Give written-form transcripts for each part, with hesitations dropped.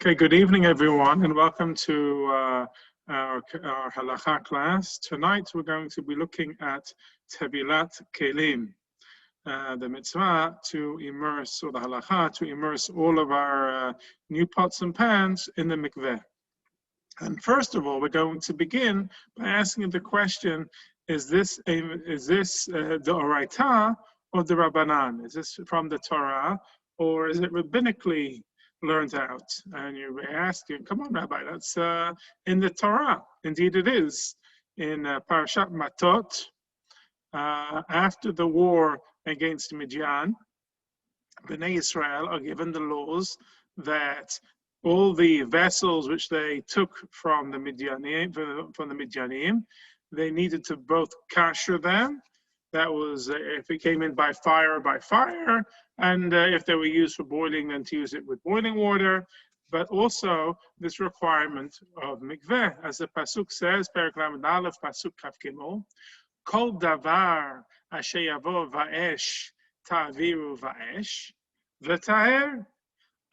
Okay, good evening, everyone, and welcome to our halacha class. Tonight, we're going to be looking at Tevilat Kelim, the mitzvah to immerse, or the halacha to immerse all of our new pots and pans in the mikveh. And first of all, we're going to begin by asking the question: Is this the oraita or the rabbanan? Is this from the Torah, or is it rabbinically learned out? And you're asking, come on, Rabbi, that's in the Torah. Indeed it is. In Parashat Matot, after the war against Midian, Bnei Israel are given the laws that all the vessels which they took from the Midianim, they needed to both kasher them. That was if it came in by fire, and if they were used for boiling, then to use it with boiling water. But also this requirement of mikveh, as the pasuk says, Perek Lamed Aleph, pasuk Kaf Gimel, Kol davar asher yavo va'esh ta'aviru va'esh v'taher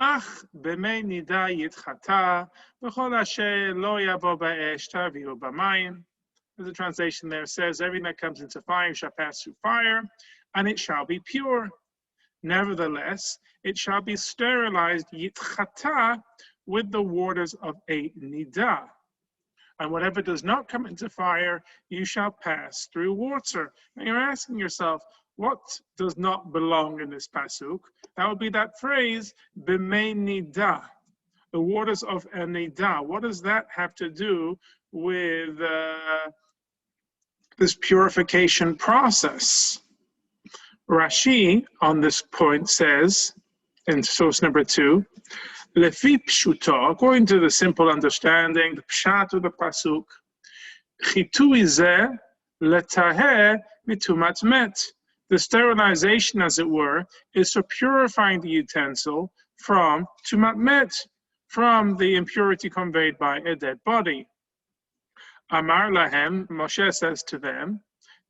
ach b'mei nida yitchata v'chol asher lo yavo ba'esh ta'aviru b'mayim. The translation there says, everything that comes into fire shall pass through fire, and it shall be pure. Nevertheless, it shall be sterilized yitchata with the waters of a nida. And whatever does not come into fire, you shall pass through water. Now you're asking yourself, what does not belong in this pasuk? That would be that phrase, b'mei nida, the waters of a nida. What does that have to do with this purification process? Rashi on this point says, in source number 2, Lefi pshuto, according to the simple understanding, the pshat of the pasuk, chitui zeh letaher mitumat met. The sterilization, as it were, is for purifying the utensil from tumat met, from the impurity conveyed by a dead body. Amar lahem, Moshe says to them,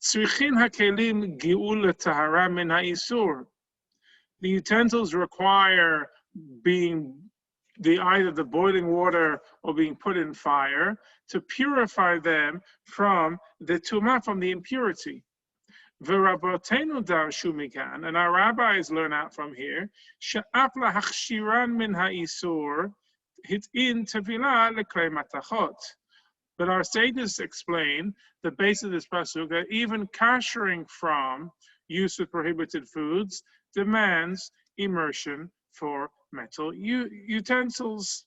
tzrichin hakelim gi'ul tahara min ha'isur. The utensils require being either the boiling water or being put in fire to purify them from the tumah, from the impurity. V'rabotenu darshu mikan, and our rabbis learn out from here, she'af lahachshiran min ha'isur hitin tevilah leklei matachot. But our sages explain the base of this pasuk that even kashering from use of prohibited foods demands immersion for metal utensils.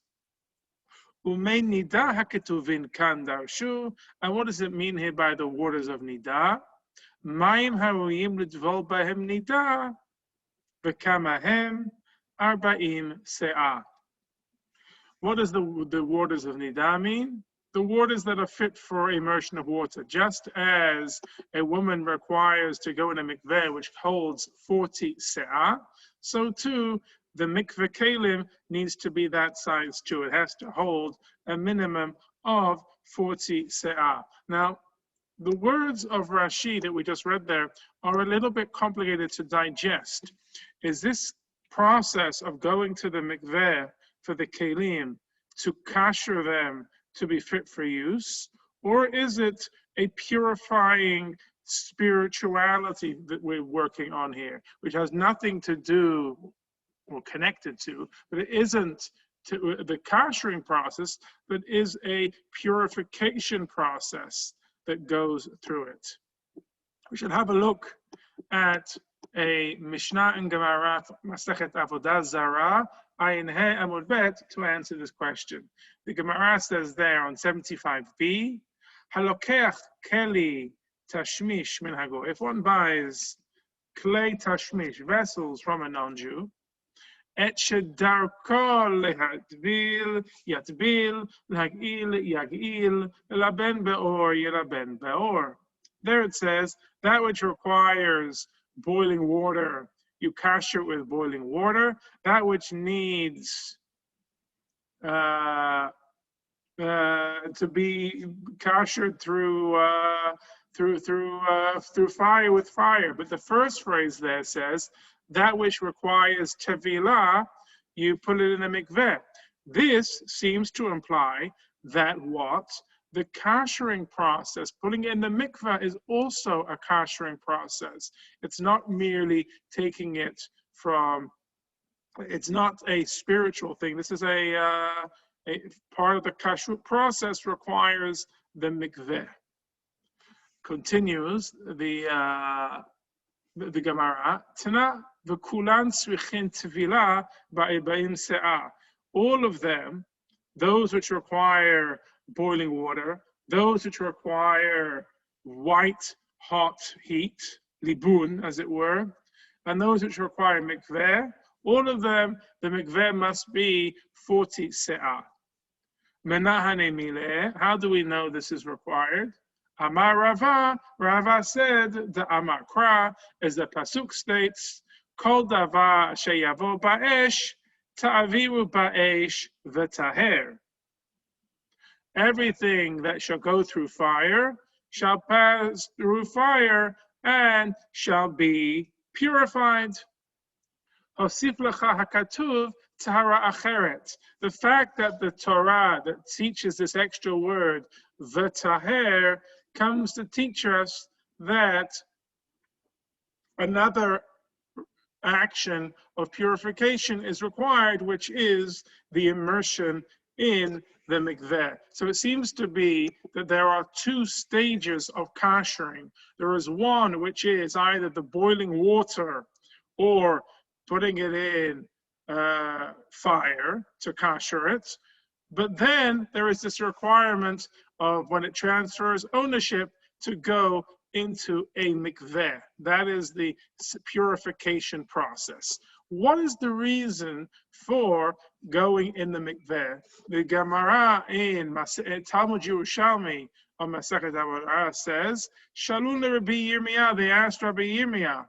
Umei nida haketuvin kan darshu. And what does it mean here by the waters of nida? Mayim haruim lidvol bahem nida v'kamahem arba'im se'ah. What does the waters of nida mean? The waters that are fit for immersion of water. Just as a woman requires to go in a mikveh which holds 40 se'ah, so too the mikveh kelim needs to be that size too. It has to hold a minimum of 40 se'ah. Now, the words of Rashi that we just read there are a little bit complicated to digest. Is this process of going to the mikveh for the kelim to kasher them to be fit for use, or is it a purifying spirituality that we're working on here, which has nothing to do or connected to, but it isn't to the kashering process, but is a purification process that goes through it? We should have a look at a Mishnah and Gemara, Masechet Avodah Zarah, Ayin He Amud Bet, to answer this question. The Gemara says there on 75b, Halokeach keli tashmish min hago. If one buys clay tashmish, vessels from a non-Jew, et shedarko lehadbil yatbil, lehagil yagil, laben beor yelaben beor. There it says, that which requires boiling water, you kasher it with boiling water. That which needs to be kashered through fire with fire. But the first phrase there says, that which requires tevilah, you put it in a mikveh. This seems to imply that what? The kashering process, putting it in the mikveh, is also a kashering process. It's not merely taking it from, it's not a spiritual thing. This is a part of the kashrut process requires the mikveh. Continues the Gemara, Tana v'kulan tzrichin tvila ba'ebaim se'ah. All of them, those which require boiling water, those which require white hot heat, libun as it were, and those which require mikveh, all of them, the mikveh must be 40 se'ah. Menahane mileh, how do we know this is required? Amar Rava, Rava said, the Amar Kra, as the Pasuk states, Kol davar sheyavo ba'esh, ta'aviru ba'esh v'taher. Everything that shall go through fire shall pass through fire and shall be purified. Hosif lecha hakatuv tahara acheret. The fact that the Torah that teaches this extra word, v'taher, comes to teach us that another action of purification is required, which is the immersion in the mikveh. So it seems to be that there are two stages of kashering. There is one which is either the boiling water or putting it in fire to kasher it. But then there is this requirement of when it transfers ownership to go into a mikveh. That is the purification process. What is the reason for going in the mikveh? The Gemara in Talmud Yerushalmi on Masechet Avodah says, Shalun Rabbi Yirmiyah, they asked Rabbi Yirmiyah,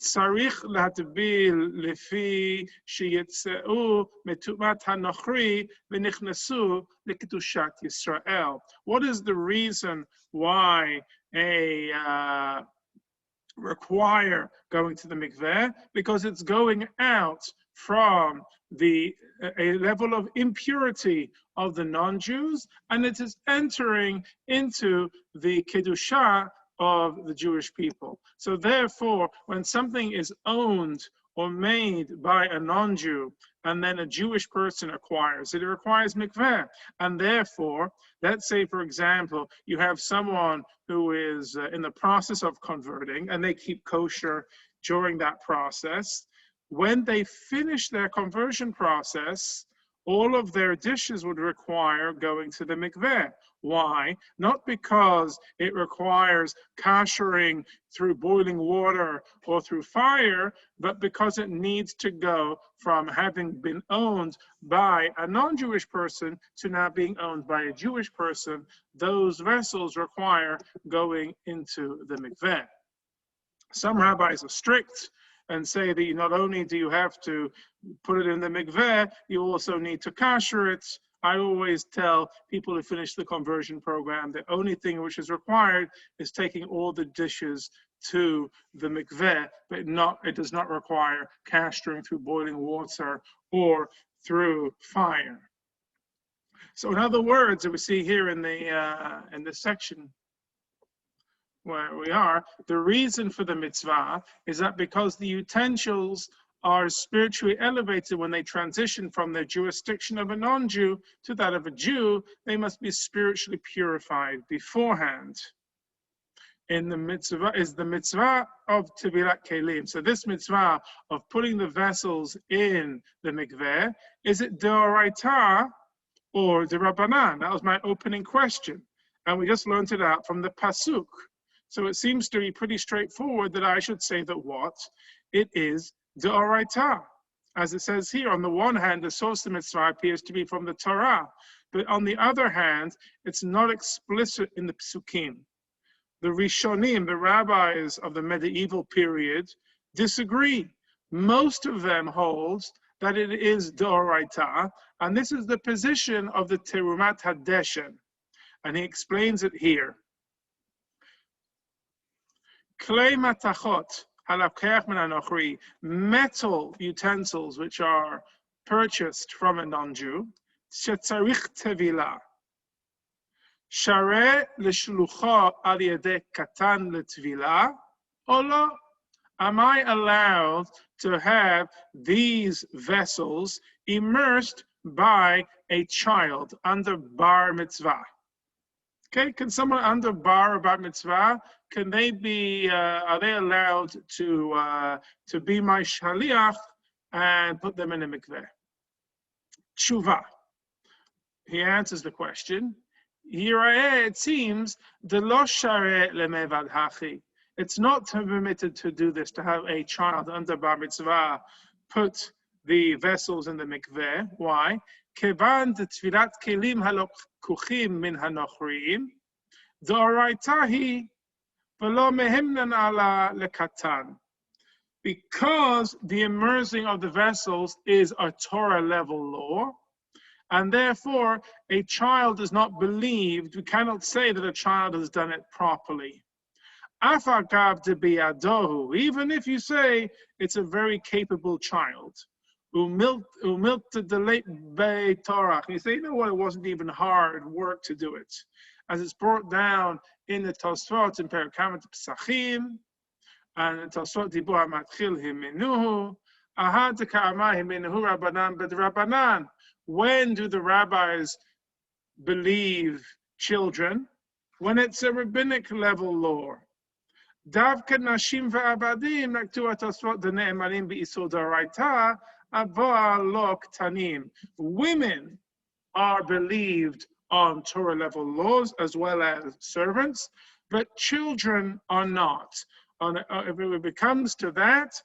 Tzarich להתביל לפי שיצאו מטומאת הנוכרי ונכנסו לקדושת ישראל. What is the reason why require going to the mikveh? Because it's going out from a level of impurity of the non-Jews, and it is entering into the kedusha of the Jewish people. So therefore, when something is owned or made by a non-Jew, and then a Jewish person acquires it, it requires mikveh. And therefore, let's say, for example, you have someone who is in the process of converting, and they keep kosher during that process. When they finish their conversion process, all of their dishes would require going to the mikveh. Why? Not because it requires kashering through boiling water or through fire, but because it needs to go from having been owned by a non-Jewish person to now being owned by a Jewish person. Those vessels require going into the mikveh. Some rabbis are strict and say that not only do you have to put it in the mikveh, you also need to kasher it. I always tell people who finish the conversion program, the only thing which is required is taking all the dishes to the mikveh, but it does not require kashering through boiling water or through fire. So in other words, we see here in this section where we are, the reason for the mitzvah is that because the utensils are spiritually elevated when they transition from their jurisdiction of a non-Jew to that of a Jew, they must be spiritually purified beforehand. In the mitzvah is the mitzvah of Tevilat Kelim. So this mitzvah of putting the vessels in the mikveh, is it d'oraita or d'Rabbanan? That was my opening question. And we just learned it out from the Pasuk. So it seems to be pretty straightforward that I should say that what? It is d'oraita. As it says here, on the one hand, the source of the mitzvah appears to be from the Torah. But on the other hand, it's not explicit in the Psukim. The Rishonim, the rabbis of the medieval period, disagree. Most of them hold that it is d'oraita, and this is the position of the Terumat Hadeshen. And he explains it here. Klei matachot halakech min anochri, metal utensils which are purchased from a non-Jew, shetzarich tevila, share l'shlucha al yedei katan l'tvila, or lo? Am I allowed to have these vessels immersed by a child under bar mitzvah? Okay, can someone under bar or bar mitzvah, can they be, are they allowed to be my shaliach and put them in a mikveh? Tshuva. He answers the question. Here it seems, the lo share lemevad hachi. It's not permitted to do this, to have a child under bar mitzvah put the vessels in the mikveh. Why? Kevan de tvilat kelim halokuchim min hanochriim, d'oraitahi v'lo mehimnan ala lekatan. Because the immersing of the vessels is a Torah level law, and therefore a child is not believed. We cannot say that a child has done it properly. Even if you say it's a very capable child. You say, you know what, it wasn't even hard work to do it. As it's brought down in the Tosfot in Perikamat Pesachim, and the Tosfot Dibur HaMatchil Himinuhu, Ahad Ka'amah Himinuhu Rabbanan B'Drabanan. When do the rabbis believe children? When it's a rabbinic level law. Davka nashim va'abadim, like two Tosfot dene'emanim b'isur d'oraita, avoa lo ktanim. Women are believed on Torah level laws as well as servants, but children are not. If it comes to that,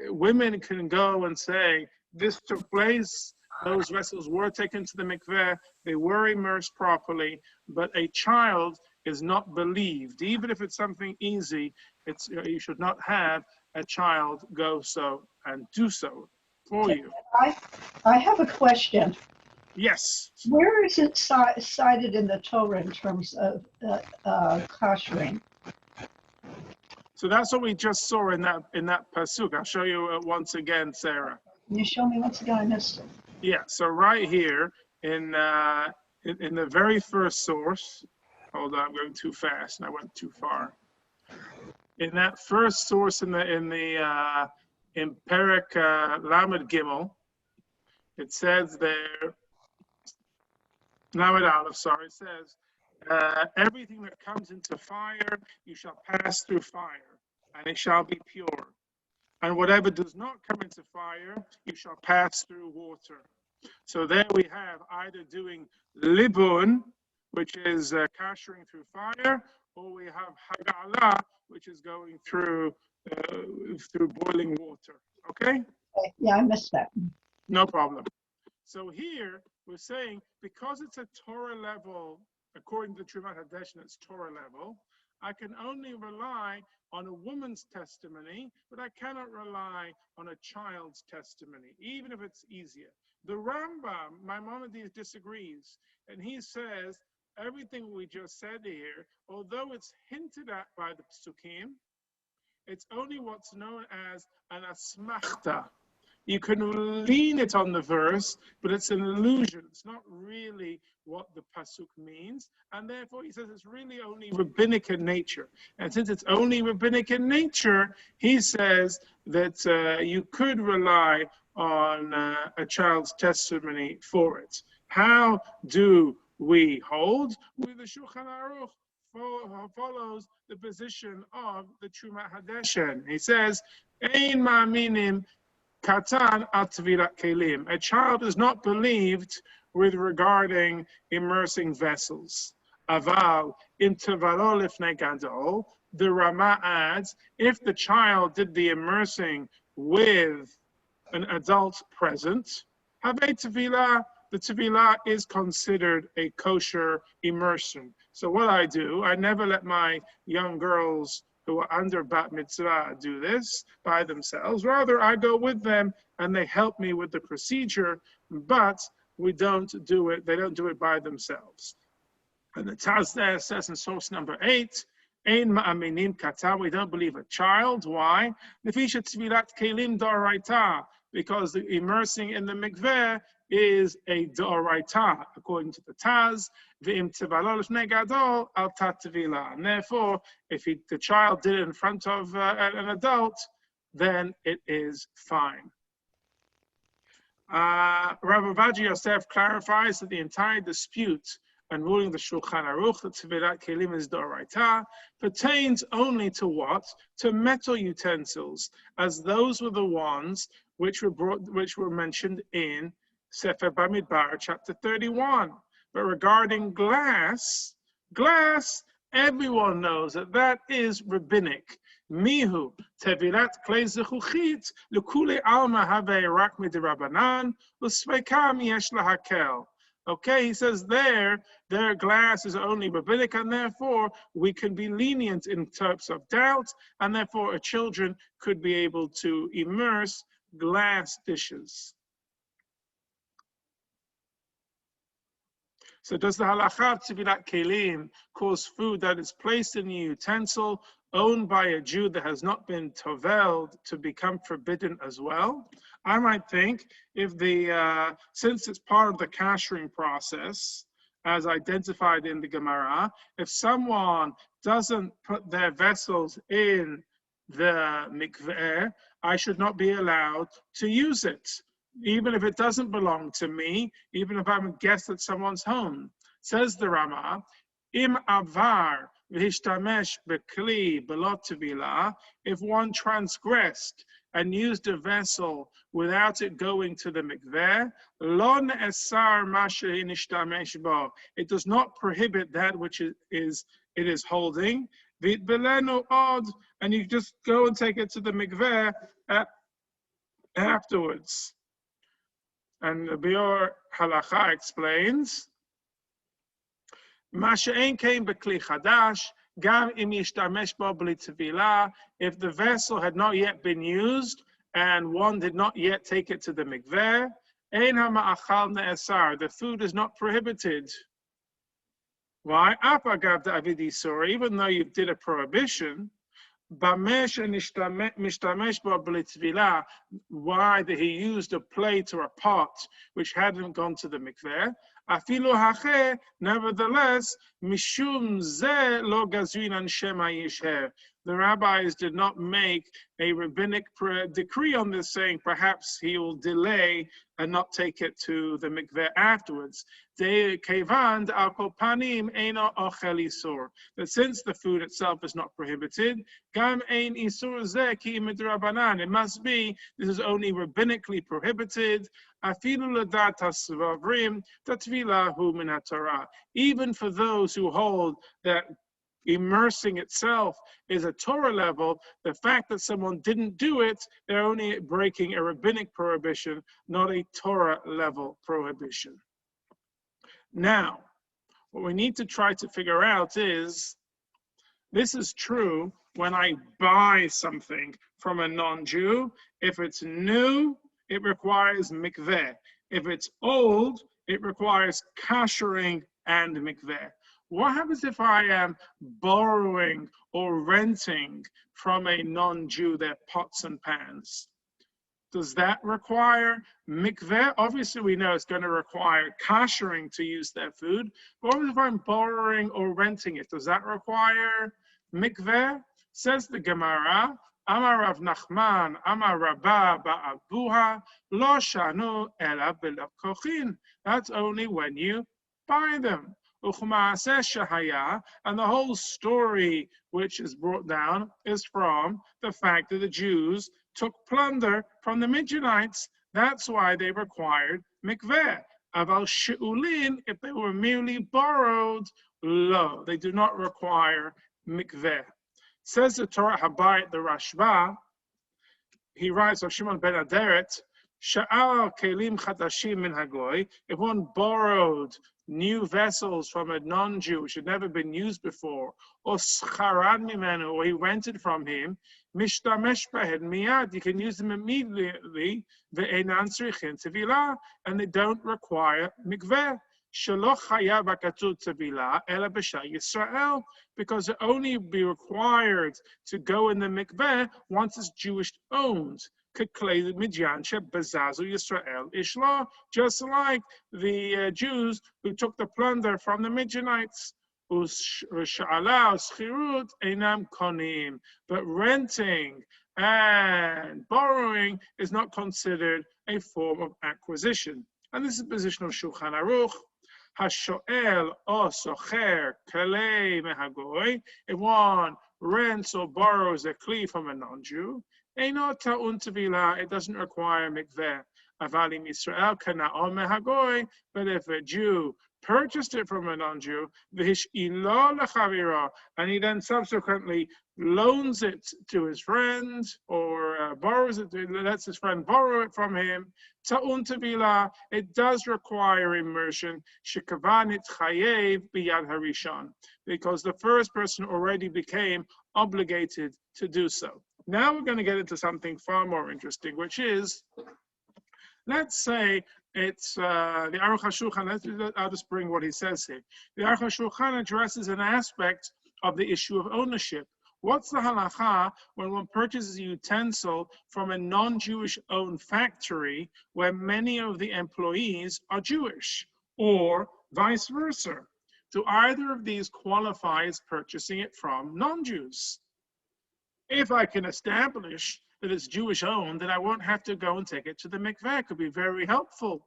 women can go and say, this took place, those vessels were taken to the mikveh, they were immersed properly, but a child is not believed. Even if it's something easy, you should not have a child go so and do so for you. I have a question. Yes. Where is it cited in the Torah in terms of koshering? So that's what we just saw in that pasuk. I'll show you once again, Sarah. Can you show me once again? I missed it. Yeah. So right here in the very first source. Hold on, I'm going too fast and I went too far. In that first source in Perek Lamed Gimel, it says there, Lamed Aleph, sorry, it says, everything that comes into fire, you shall pass through fire, and it shall be pure. And whatever does not come into fire, you shall pass through water. So there we have either doing libun, which is kashering through fire, or we have hagala, which is going through boiling water. Okay? Yeah, I missed that. No problem. So here we're saying, because it's a Torah level, according to Trumat Hadeshin, it's Torah level, I can only rely on a woman's testimony, but I cannot rely on a child's testimony, even if it's easier. The Rambam, Maimonides, disagrees, and he says everything we just said here, although it's hinted at by the Psukim, it's only what's known as an asmachta. You can lean it on the verse, but it's an illusion. It's not really what the pasuk means, and therefore he says it's really only rabbinic in nature. And since it's only rabbinic in nature, he says that you could rely on a child's testimony for it. How do we hold? With the Shulchan Aruch follows the position of the Trumat Hadeshin. He says, Ein ma'aminim katan al tvilat kelim. A child is not believed with regarding immersing vessels. Aval intervalo lifnei gadol. The Rama adds, if the child did the immersing with an adult present, havei tvilah, the tevilah is considered a kosher immersion. So what I do, I never let my young girls who are under bat mitzvah do this by themselves. Rather, I go with them and they help me with the procedure, but we don't do it, they don't do it by themselves. And the Taz there says in source number 8, Ein ma'aminim katan, we don't believe a child. Why? Because because the immersing in the mikveh is a d'oraita, according to the Taz. And therefore, if the child did it in front of an adult, then it is fine. Rav Ovadia Yosef clarifies that the entire dispute and ruling the Shulchan Aruch that Tevilat Kelim is d'oraita pertains only to what? To metal utensils, as those were the ones which were mentioned in Sefer Bamidbar, chapter 31. But regarding glass, everyone knows that is rabbinic. Mihu tevilat klei zechuchit lekule alma have rak midirabanan usveikam yesh lahakel. Okay, he says their glass is only rabbinic, and therefore we can be lenient in terms of doubt, and therefore children could be able to immerse glass dishes. So does the halacha of tevilat kelim cause food that is placed in a utensil owned by a Jew that has not been tovelled to become forbidden as well? I might think if since it's part of the kashering process, as identified in the Gemara, if someone doesn't put their vessels in the mikveh, I should not be allowed to use it, even if it doesn't belong to me, even if I'm a guest at someone's home. Says the Rama, Im avar v'hishtamesh bekli b'lo tevilah, if one transgressed and used a vessel without it going to the mikveh, lo ne'esar ma she'nishtamesh bo, it does not prohibit that which it is holding, v'itbelenu od, and you just go and take it to the mikveh afterwards. And the Bior Halacha explains, Masha'en came bekli chadash, gam im yishtamesh bo b'li tevilah, if the vessel had not yet been used and one did not yet take it to the mikveh, ein ha'ma'achal ne'esar, the food is not prohibited. Why? Apagav da'avid isur, even though you did a prohibition, why did he use a plate or a pot which hadn't gone to the mikveh? Nevertheless, mishum ze lo gazrin an shema yisher. The rabbis did not make a rabbinic decree on this, saying perhaps he will delay and not take it to the mikveh afterwards. That since the food itself is not prohibited, it must be this is only rabbinically prohibited. Even for those who hold that immersing itself is a Torah level, the fact that someone didn't do it, they're only breaking a rabbinic prohibition, not a Torah level prohibition. Now, what we need to try to figure out is, this is true when I buy something from a non-Jew. If it's new, it requires mikveh. If it's old, it requires kashering and mikveh. What happens if I am borrowing or renting from a non-Jew their pots and pans? Does that require mikveh? Obviously, we know it's going to require kashering to use their food. But what if I'm borrowing or renting it? Does that require mikveh? Says the Gemara, Amar Rav Nachman, Amar Rabba Ba'abuha, Lo Shanu Ela B'Lakochin. That's only when you buy them. And the whole story which is brought down is from the fact that the Jews took plunder from the Midianites. That's why they required mikveh. Aval she'ulin, if they were merely borrowed, lo, they do not require mikveh. Says the Torah Habayit, the Rashba, he writes of Shimon ben Aderet, Sha'al kelim chadashim min hagoy, if one borrowed new vessels from a non-Jew which had never been used before, or scharan mimenu, or he rented from him, mishtamesh bahed miyad, you can use them immediately, ve'enan tzrichin tevilah, and they don't require mikveh. Shelo chayav hakatut tevilah ela b'sha Yisrael, because it only be required to go in the mikveh once it's Jewish owned. just like the Jews who took the plunder from the Midianites. But renting and borrowing is not considered a form of acquisition. And this is the position of Shulchan Aruch. Hashoel o socher kalei mehagoy. If one rents or borrows a kli from a non-Jew, eino ta'un tevila, it doesn't require mikveh. Avalim Yisrael kana'o mehagoy. But if a Jew purchased it from a non-Jew, and he then subsequently loans it to his friend or borrows it, lets his friend borrow it from him, ta'un tevila, it does require immersion, shekavanit chayev biyad harishon, because the first person already became obligated to do so. Now we're going to get into something far more interesting, which is, let's say it's the Aruch HaShulchan. I'll just bring what he says here. The Aruch HaShulchan addresses an aspect of the issue of ownership. What's the halacha when one purchases a utensil from a non-Jewish owned factory where many of the employees are Jewish, or vice versa? Do either of these qualify as purchasing it from non-Jews? If I can establish that it's Jewish owned, then I won't have to go and take it to the mikveh. It could be very helpful.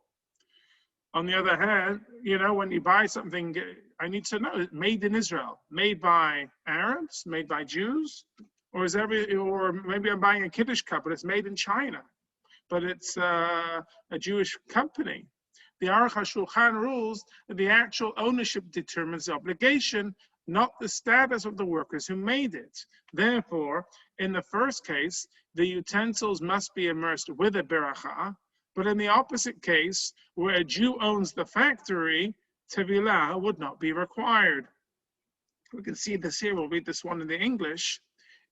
On the other hand, when you buy something, I need to know, it's made in Israel, made by Arabs, made by Jews, or maybe I'm buying a Kiddush cup, but it's made in China, but it's a Jewish company. The Aruch HaShulchan rules that the actual ownership determines the obligation, not the status of the workers who made it. Therefore, in the first case, the utensils must be immersed with a beracha, but in the opposite case, where a Jew owns the factory, tevilah would not be required. We can see this here, we'll read this one in the English.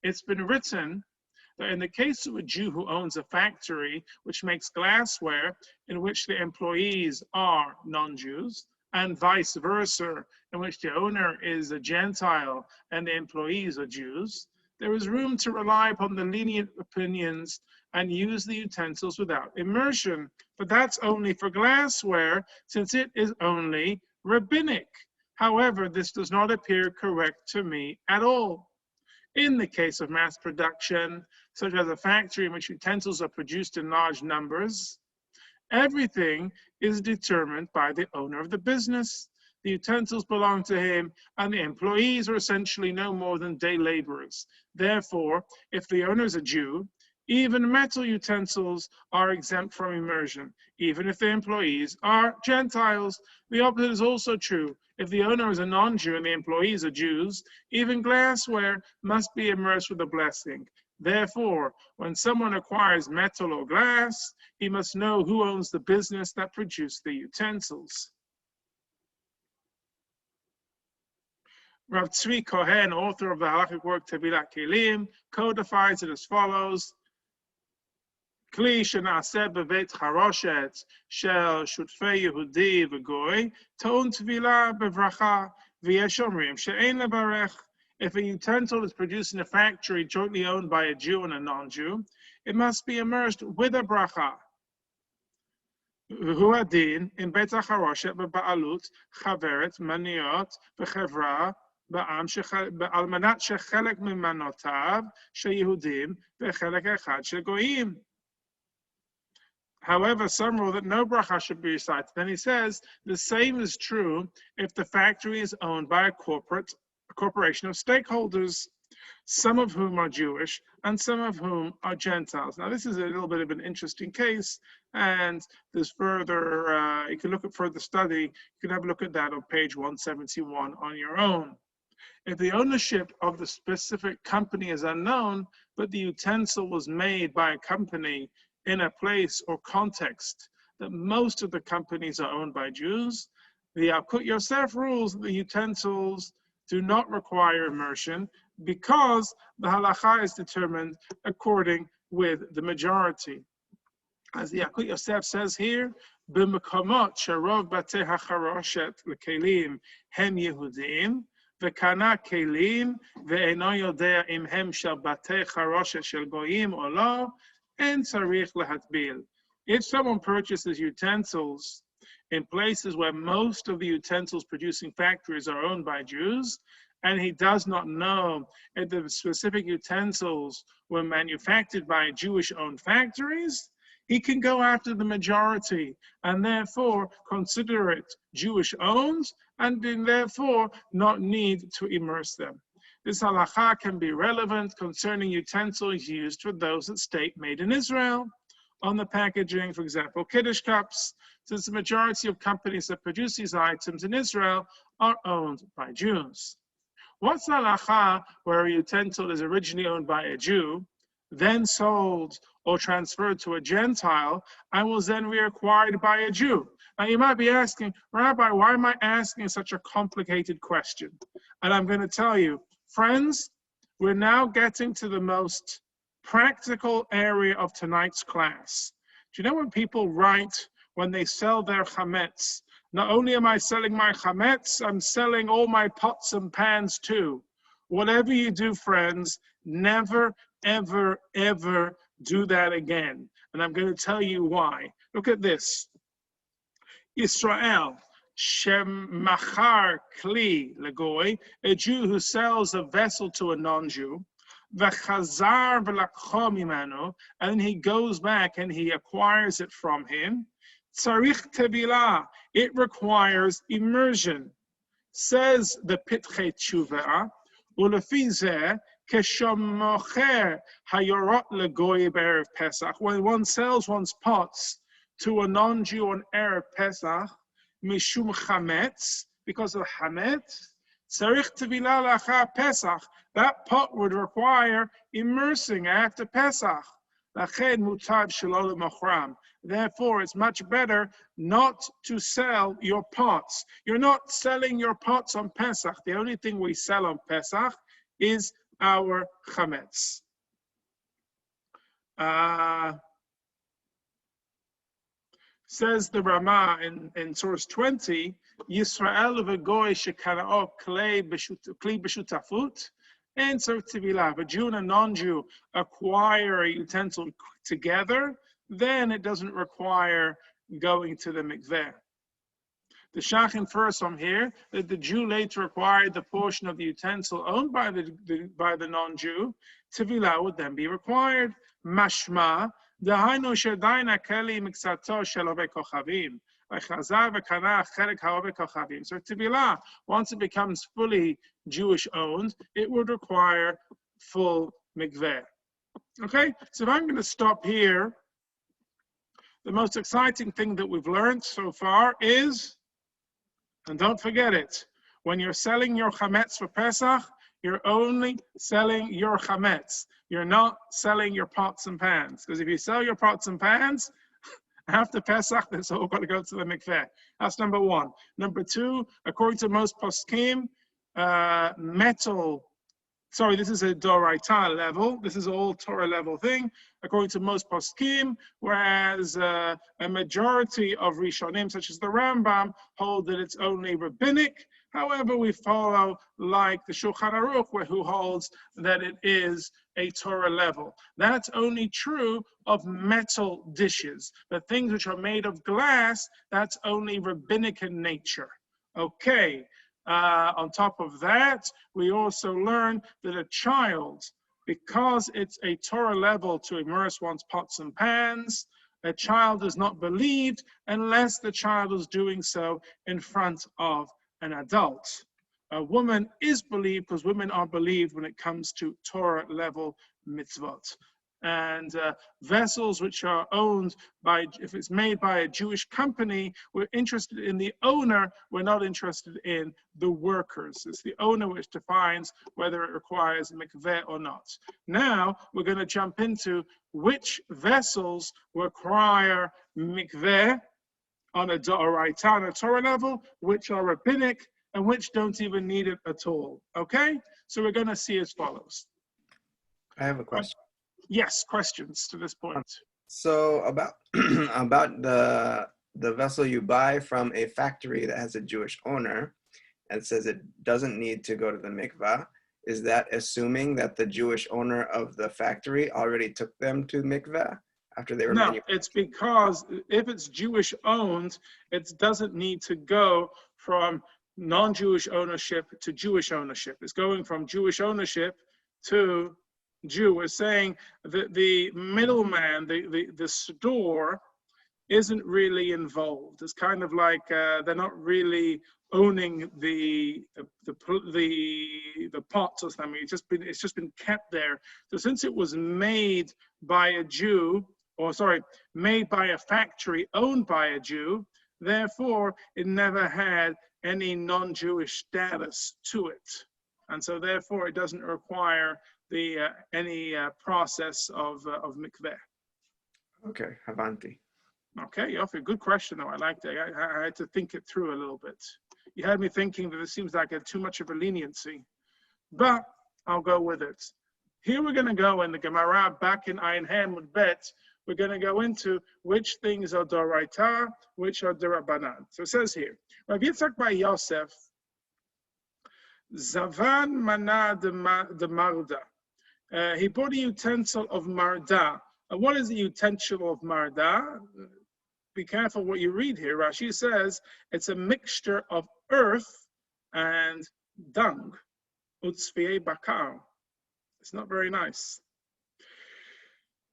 It's been written that in the case of a Jew who owns a factory which makes glassware in which the employees are non-Jews, and vice versa, in which the owner is a Gentile and the employees are Jews, there is room to rely upon the lenient opinions and use the utensils without immersion. But that's only for glassware, since it is only rabbinic. However, this does not appear correct to me at all. In the case of mass production, such as a factory in which utensils are produced in large numbers, everything is determined by the owner of the business. The utensils belong to him, and the employees are essentially no more than day laborers. Therefore, if the owner is a Jew, even metal utensils are exempt from immersion, even if the employees are Gentiles. The opposite is also true. If the owner is a non-Jew and the employees are Jews, even glassware must be immersed with a blessing. Therefore, when someone acquires metal or glass, he must know who owns the business that produced the utensils. Rav Tzvi Kohen, author of the halachic work Tevilat Kelim, codifies it as follows: Kli shenaseh bebeit charoshet shel shutfei Yehudi v'goy ta'un tevila bevracha v'yesh omrim she'ein lebarech. If a utensil is produced in a factory jointly owned by a Jew and a non-Jew, it must be immersed with a bracha. V'hu adin in beit charoshet beba'alut chaveret maniot v'chevra על מנת שחלק ממנותיו של יהודים וחלק אחד של גויים. However, some rule that no bracha should be recited. Then he says the same is true if the factory is owned by a corporation of stakeholders, some of whom are Jewish and some of whom are Gentiles. Now, this is a little bit of an interesting case, and there's further, you can look at further study, you can have a look at that on page 171 on your own. If the ownership of the specific company is unknown, but the utensil was made by a company in a place or context that most of the companies are owned by Jews, the Yalkut Yosef rules that the utensils do not require immersion because the halacha is determined according with the majority. As the Yalkut Yosef says here, b'mekomot sharov batei hacharoshet lekelim hem Yehudim, וקנה כלים ואינו יודע אם הם של בתי חרושת של גויים או לא, En tzarich lehatbil. If someone purchases utensils in places where most of the utensils producing factories are owned by Jews, and he does not know if the specific utensils were manufactured by Jewish-owned factories, he can go after the majority and therefore consider it Jewish-owned and therefore not need to immerse them. This halakha can be relevant concerning utensils used for those that state made in Israel. On the packaging, for example, Kiddush cups, since the majority of companies that produce these items in Israel are owned by Jews. What's halakha where a utensil is originally owned by a Jew, then sold or transferred to a Gentile, and was then reacquired by a Jew? Now you might be asking, Rabbi, why am I asking such a complicated question? And I'm going to tell you, friends, we're now getting to the most practical area of tonight's class. Do you know when people write when they sell their chametz? Not only am I selling my chametz, I'm selling all my pots and pans too. Whatever you do, friends, never, ever, ever do that again. And I'm going to tell you why. Look at this. Israel, Shem Machar Kli Legoy, a Jew who sells a vessel to a non-Jew, V'chazar v'lakcho mimenu, and he goes back and he acquires it from him. Tzarich tevilah, it requires immersion. Says the Pitchei Tshuva, ulefi zeh keshomocher hayorot legoy b'erev Pesach. When one sells one's pots to a non-Jew on Erev Pesach, mishum chametz, because of chametz, tzarich tevilah lachar Pesach, that pot would require immersing after Pesach. Therefore, it's much better not to sell your pots. You're not selling your pots on Pesach. The only thing we sell on Pesach is our chametz. Says the Ramah in source 20, Yisrael v'goy shekara'o klei b'shutafut, and so if a Jew and a non-Jew acquire a utensil together, then it doesn't require going to the mikveh. The Shach infers from here that the Jew later acquired the portion of the utensil owned by the non-Jew. Tevilah would then be required. Mashma, dahainu shedaina keli miksato shel ove kochavim. So Tevilah, once it becomes fully Jewish owned, it would require full mikveh. Okay, so if I'm going to stop here, the most exciting thing that we've learned so far is, and don't forget it, when you're selling your chametz for Pesach, you're only selling your chametz. You're not selling your pots and pans. Because if you sell your pots and pans, after Pesach, that's all got to go to the mikveh. That's number one. Number two, according to most poskim, this is a Doraita level. This is all Torah level thing, according to most poskim, whereas a majority of Rishonim, such as the Rambam, hold that it's only rabbinic. However, we follow like the Shulchan Aruch, who holds that it is a Torah level. That's only true of metal dishes. The things which are made of glass, that's only rabbinic in nature. Okay. On top of that, we also learn that a child, because it's a Torah level to immerse one's pots and pans, a child is not believed unless the child is doing so in front of an adult. A woman is believed because women are believed when it comes to Torah level mitzvot. And vessels which are owned by, if it's made by a Jewish company, we're interested in the owner, we're not interested in the workers. It's the owner which defines whether it requires mikveh or not. Now, we're going to jump into which vessels require mikveh on a Doraita, on a Torah level, which are rabbinic, and which don't even need it at all. Okay? So we're going to see as follows. I have a question. Yes, questions to this point. So about about the vessel you buy from a factory that has a Jewish owner, and says it doesn't need to go to the mikvah, is that assuming that the Jewish owner of the factory already took them to mikveh? after they were No, it's because if it's Jewish owned, it doesn't need to go from non-Jewish ownership to Jewish ownership. It's going from Jewish ownership to Jew. We're saying that the middleman, the store, isn't really involved. It's kind of like they're not really owning the pots or something. It's just been kept there. So since it was made by a Jew, or sorry, made by a factory owned by a Jew, therefore it never had any non-Jewish status to it, and so therefore it doesn't require any process of mikveh. Okay, Havanti. Okay, Yofi, good question though. I liked it. I had to think it through a little bit. You had me thinking that it seems like too much of a leniency, but I'll go with it. Here we're going to go in the Gemara back in Ayin Hamud Bet. We're going to go into which things are Doraita, which are Derabanan. So it says here, Rav Yitzchak by Yosef, Zavan mana de marda. He bought a utensil of marda. And what is the utensil of marda? Be careful what you read here. Rashi says it's a mixture of earth and dung. Utzviye bakar. It's not very nice.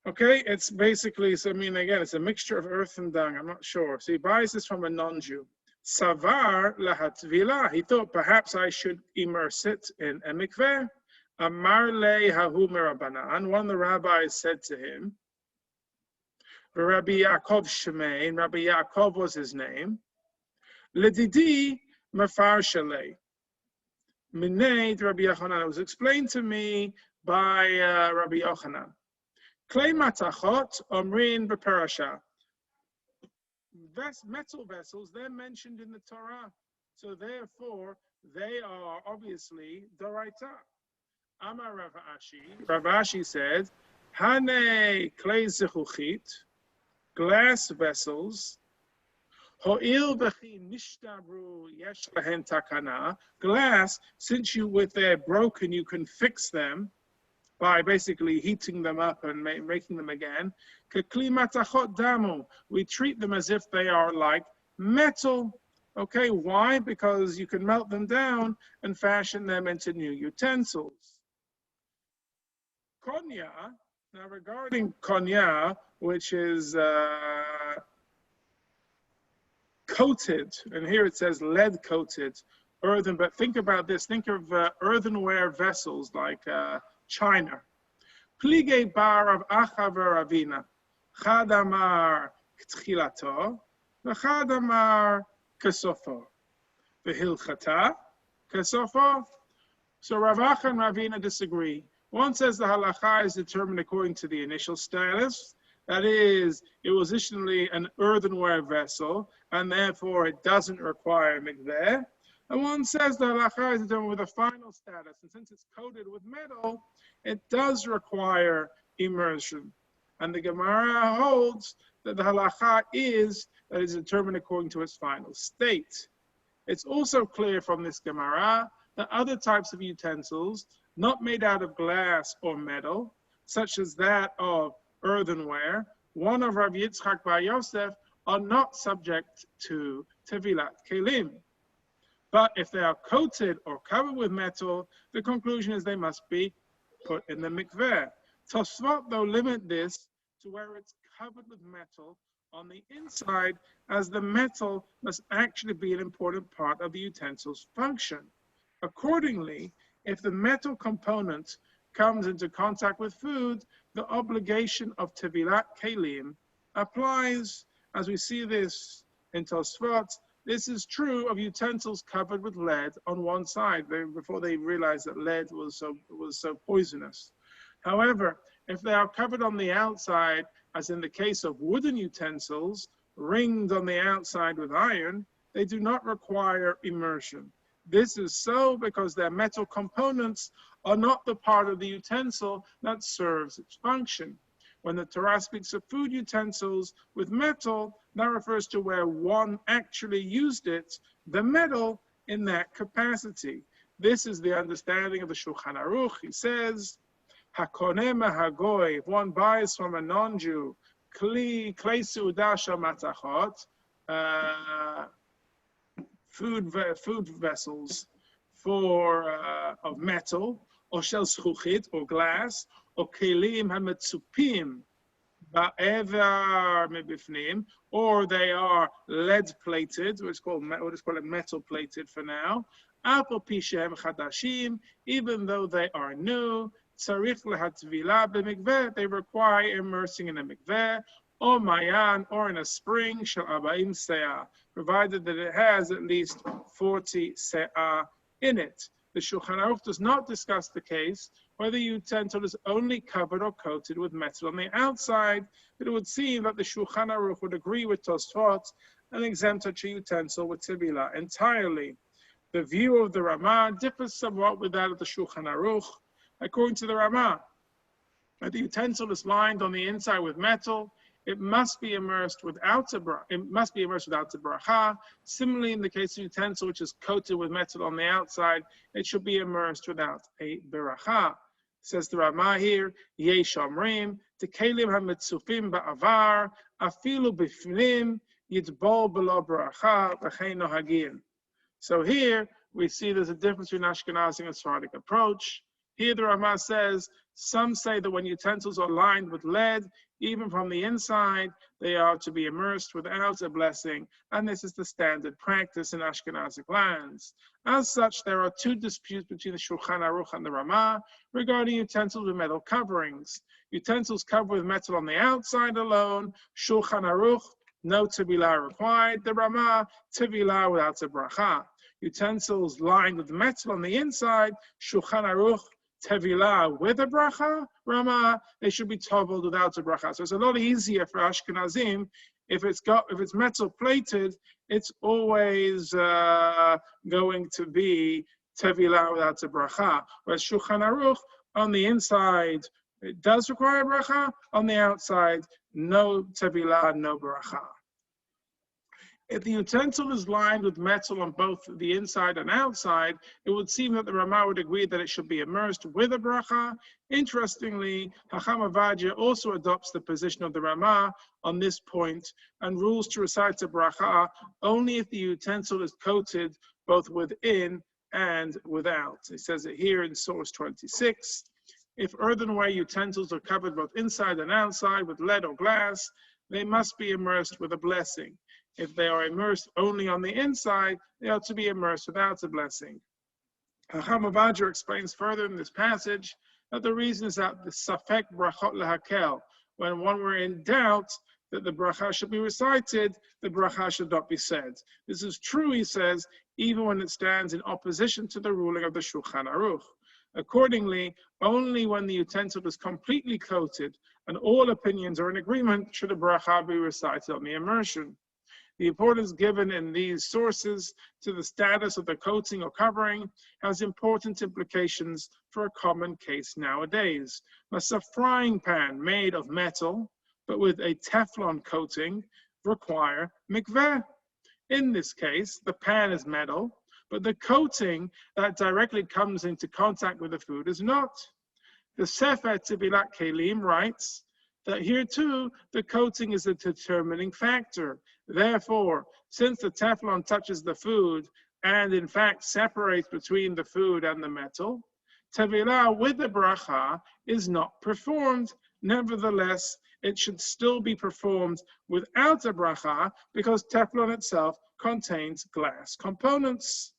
Okay, it's basically, so I mean, again, it's a mixture of earth and dung. I'm not sure. So he buys this from a non-Jew. Savar lahatvila. He thought perhaps I should immerse it in a mikveh. Amar le hahu merabanan. One of the rabbis said to him, Rabbi Yaakov Shemei, Rabbi Yaakov was his name. Ledidi mafar shalei. Minei Rabbi Yochanan. It was explained to me by Rabbi Yochanan. Klei matachot omrin b'parasha. Metal vessels, they're mentioned in the Torah. So therefore, they are obviously doraita. Amar Rav Ashi. Rav Ashi said, Hane klei zechuchit, glass vessels. Ho'il v'chi nishtabru yesh lahen takana. Glass, since with they're broken, you can fix them by basically heating them up and making them again. Kekli matachot damu. We treat them as if they are like metal. Okay, why? Because you can melt them down and fashion them into new utensils. Konya, now regarding konya, which is coated, and here it says lead coated, earthen, but think about this, think of earthenware vessels like China. Plige bar of Achaver Avina, Chadamar Ktchilato, Chadamar Kesofo, Vehilchata, Kesofo. So Rav Acha and Ravina disagree. One says the halacha is determined according to the initial status. That is, it was initially an earthenware vessel, and therefore it doesn't require mikveh. And one says the halacha is determined with a final status, and since it's coated with metal, it does require immersion. And the Gemara holds that the halacha is that it is determined according to its final state. It's also clear from this Gemara that other types of utensils, not made out of glass or metal, such as that of earthenware, one of Rav Yitzchak bar Yosef, are not subject to tevilat kelim. But if they are coated or covered with metal, the conclusion is they must be put in the mikveh. Tosfot, though, limit this to where it's covered with metal on the inside, as the metal must actually be an important part of the utensil's function. Accordingly, if the metal component comes into contact with food, the obligation of tevilat kelim applies, as we see this in Tosfot. This is true of utensils covered with lead on one side, before they realized that lead was so poisonous. However, if they are covered on the outside, as in the case of wooden utensils, ringed on the outside with iron, they do not require immersion. This is so because their metal components are not the part of the utensil that serves its function. When the Torah speaks of food utensils with metal, that refers to where one actually used it, the metal, in that capacity. This is the understanding of the Shulchan Aruch. He says, Hakoneh hagoy, if one buys from a non-Jew, Kli suda shel matachot, food vessels of metal, or shel zchuchit, or glass, or kelim hametzupim ba'ever mebifnim, or they are lead plated, we'll just call it metal plated for now. Apol pi shehem chadashim, even though they are new, tzarich lehatvila b'mikveh, they require immersing in a mikveh, or mayan, or in a spring, shel 40 se'ah, provided that it has at least 40 se'ah in it. The Shulchan Aruch does not discuss the case whether the utensil is only covered or coated with metal on the outside, but it would seem that the Shulchan Aruch would agree with Tosfot and exempt such a utensil with tibila entirely. The view of the Ramah differs somewhat with that of the Shulchan Aruch. According to the Ramah, if the utensil is lined on the inside with metal, it must be immersed without a bracha. Similarly, in the case of utensil which is coated with metal on the outside, it should be immersed without a bracha. Says the Ramah here, Yesh Omrim, Tekelim HaMetzufim Ba'avar, Afilu Bifnim, Yitbol B'lo Bracha, V'chein Nohagin. So here we see there's a difference between Ashkenazi and Sephardic approach. Here the Ramah says, some say that when utensils are lined with lead, even from the inside, they are to be immersed without a blessing, and this is the standard practice in Ashkenazic lands. As such, there are two disputes between the Shulchan Aruch and the Ramah regarding utensils with metal coverings. Utensils covered with metal on the outside alone, Shulchan Aruch, no tevilah required. The Ramah, tevilah without a bracha. Utensils lined with metal on the inside, Shulchan Aruch, tevilah with a bracha, Ramah, they should be toveled without a bracha. So it's a lot easier for Ashkenazim. If it's metal plated, it's always going to be tevilah without a bracha. Whereas Shulchan Aruch, on the inside, it does require a bracha. On the outside, no tevilah, no bracha. If the utensil is lined with metal on both the inside and outside, it would seem that the Ramah would agree that it should be immersed with a bracha. Interestingly, Hacham Avadia also adopts the position of the Ramah on this point and rules to recite a bracha only if the utensil is coated both within and without. He says it here in source 26. If earthenware utensils are covered both inside and outside with lead or glass, they must be immersed with a blessing. If they are immersed only on the inside, they ought to be immersed without a blessing. Hacham Avadia explains further in this passage that the reason is that the safek brachot lehakel, when one were in doubt that the bracha should be recited, the bracha should not be said. This is true, he says, even when it stands in opposition to the ruling of the Shulchan Aruch. Accordingly, only when the utensil is completely coated and all opinions are in agreement should a bracha be recited on the immersion. The importance given in these sources to the status of the coating or covering has important implications for a common case nowadays. A frying pan made of metal, but with a Teflon coating, require mikveh. In this case, the pan is metal, but the coating that directly comes into contact with the food is not. The Sefer Tevilat Kelim writes that here too, the coating is a determining factor. Therefore, since the Teflon touches the food and in fact separates between the food and the metal, tevilah with the bracha is not performed. Nevertheless, it should still be performed without a bracha because Teflon itself contains glass components.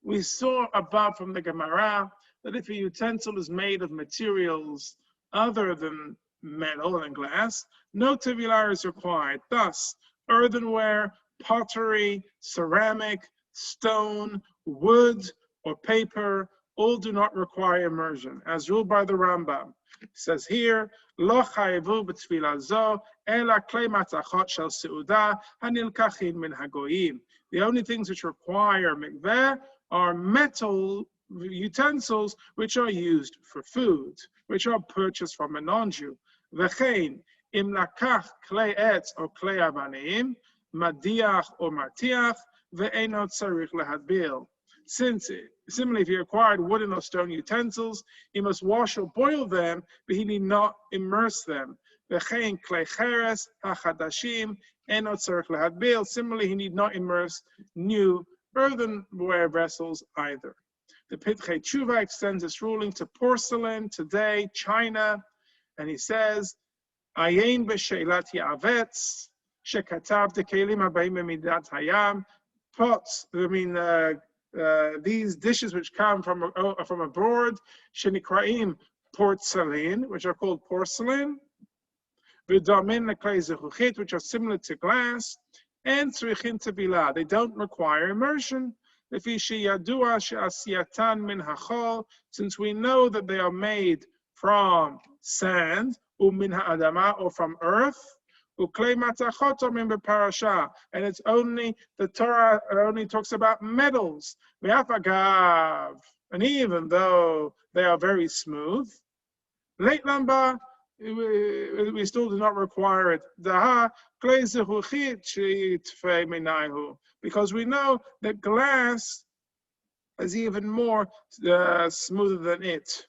We saw above from the Gemara that if a utensil is made of materials other than metal and glass, no tevilah is required. Thus, earthenware, pottery, ceramic, stone, wood, or paper all do not require immersion, as ruled by the Rambam. It says here, Lo chayevu b'tefila zo, ela klei matachot shel seuda hanilkachin min hagoyim. The only things which require mikveh are metal utensils which are used for food, which are purchased from a non-Jew. V'chein, im lakach klei etz or klei avanim, madiach or martiach, ve'enot tzarich lehadbil. Similarly, if he acquired wooden or stone utensils, he must wash or boil them, but he need not immerse them. V'chein klei cheres hachadashim eno tzarich lehadbil. Similarly, he need not immerse new earthenware vessels either. The Pitchei Tshuva extends this ruling to porcelain today, China, and he says, Ayin b'sheilat yavetz shekatav tekelim habayim b'midat hayam. Pots, these dishes which come from abroad, shenikraim porcelain, which are called porcelain, v'damin leklei zechuchit, which are similar to glass, and tzrichin tevilah. They don't require immersion. Since we know that they are made from sand, or from earth, and it's only, the Torah only talks about metals. And even though they are very smooth, late lamba, we still do not require it. Because we know that glass is even more smoother than it.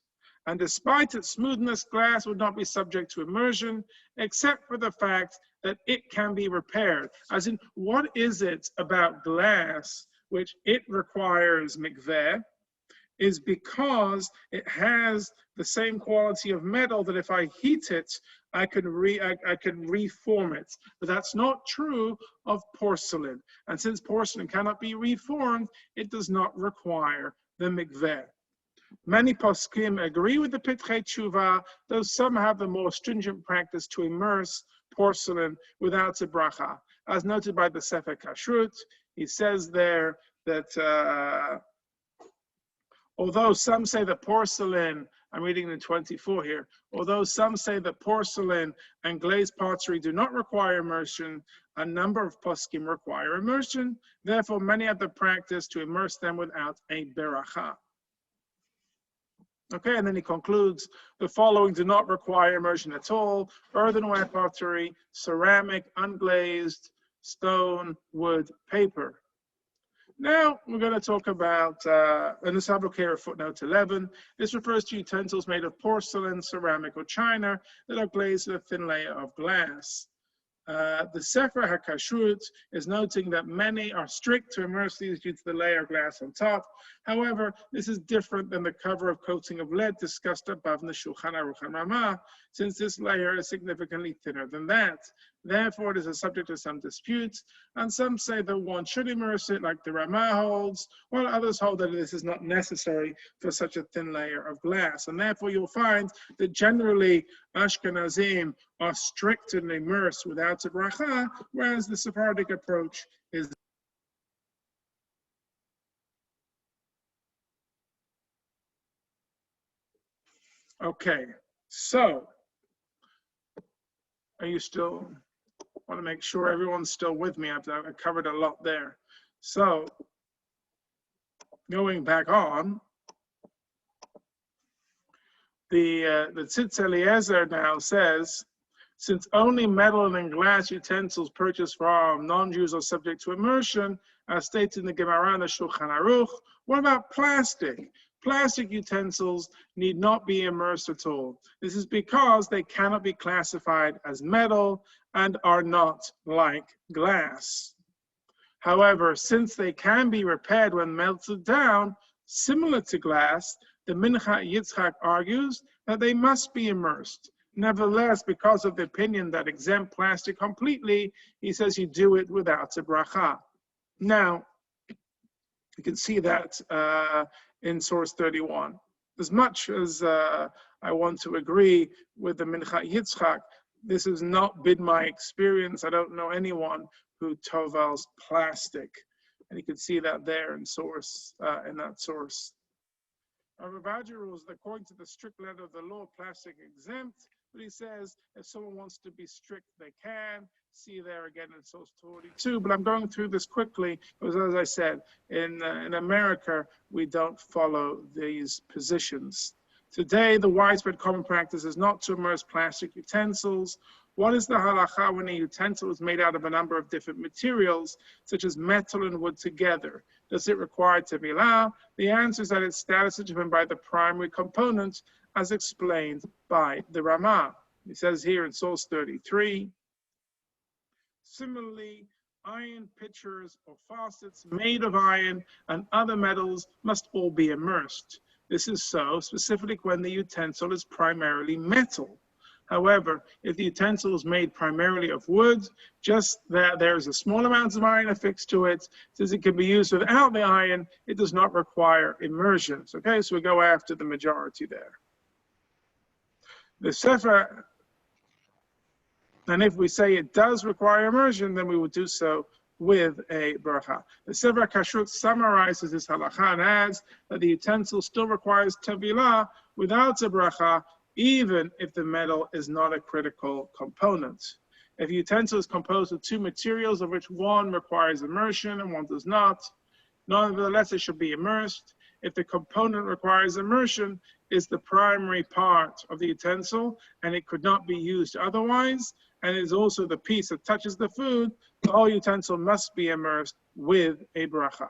And despite its smoothness, glass would not be subject to immersion, except for the fact that it can be repaired. As in, what is it about glass which it requires mikveh? Is because it has the same quality of metal that if I heat it, I could reform it. But that's not true of porcelain. And since porcelain cannot be reformed, it does not require the mikveh. Many poskim agree with the Pitchei Tshuva, though some have the more stringent practice to immerse porcelain without a bracha. As noted by the Sefer Kashrut, he says there that although some say that porcelain, I'm reading in 24 here, although some say that porcelain and glazed pottery do not require immersion, a number of poskim require immersion. Therefore, many have the practice to immerse them without a beracha. Okay, and then he concludes, the following do not require immersion at all: earthenware pottery, ceramic, unglazed, stone, wood, paper. Now we're going to talk about, and this have here footnote 11. This refers to utensils made of porcelain, ceramic, or china that are glazed with a thin layer of glass. The Sefer HaKashrut is noting that many are strict to immerse these due to the layer of glass on top. However, this is different than the cover of coating of lead discussed above in the Shulchan Aruch and Ramah, since this layer is significantly thinner than that. Therefore, it is a subject of some disputes, and some say that one should immerse it like the Ramah holds, while others hold that this is not necessary for such a thin layer of glass. And therefore, you'll find that generally Ashkenazim are strict and immerse without a bracha, whereas the Sephardic approach is okay. So, are you still? I want to make sure everyone's still with me. I've covered a lot there. So, going back on, the Tzitz Eliezer now says, since only metal and glass utensils purchased from non-Jews are subject to immersion, as stated in the Gemara and the Shulchan Aruch, what about plastic? Plastic utensils need not be immersed at all. This is because they cannot be classified as metal and are not like glass. However, since they can be repaired when melted down, similar to glass, the Mincha Yitzchak argues that they must be immersed. Nevertheless, because of the opinion that exempt plastic completely, he says you do it without a bracha. Now, you can see that in source 31. As much as I want to agree with the Mincha Yitzchak, this has not been my experience. I don't know anyone who tovels plastic. And you can see that there in source, in that source. Ravaji rules that according to the strict letter of the law, plastic exempt, but he says if someone wants to be strict, they can. See there again in source 42. But I'm going through this quickly because, as I said, in America, we don't follow these positions. Today, the widespread common practice is not to immerse plastic utensils. What is the halacha when a utensil is made out of a number of different materials, such as metal and wood together? Does it require tevilah? The answer is that its status is determined by the primary component, as explained by the Ramah. He says here in source 33, similarly, iron pitchers or faucets made of iron and other metals must all be immersed. This is so specifically when the utensil is primarily metal. However, if the utensil is made primarily of wood, just that there's a small amount of iron affixed to it, since it can be used without the iron, it does not require immersions. Okay, so we go after the majority there. The Sefer, and if we say it does require immersion, then we would do so with a bracha. The Sefer Kashrut summarizes this halacha and adds that the utensil still requires tevilah without a bracha, even if the metal is not a critical component. If a utensil is composed of two materials, of which one requires immersion and one does not, nevertheless it should be immersed. If the component requires immersion, is the primary part of the utensil, and it could not be used otherwise, and is also the piece that touches the food, the whole utensil must be immersed with a bracha.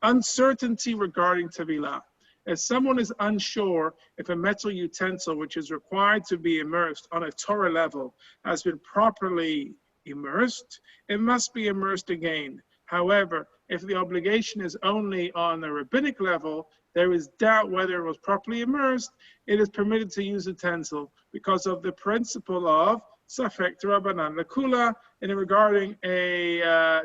Uncertainty regarding tevilah. If someone is unsure if a metal utensil which is required to be immersed on a Torah level has been properly immersed, it must be immersed again. However, if the obligation is only on a rabbinic level, there is doubt whether it was properly immersed, it is permitted to use utensil because of the principle of Safek Rabbanan Lakula, and regarding a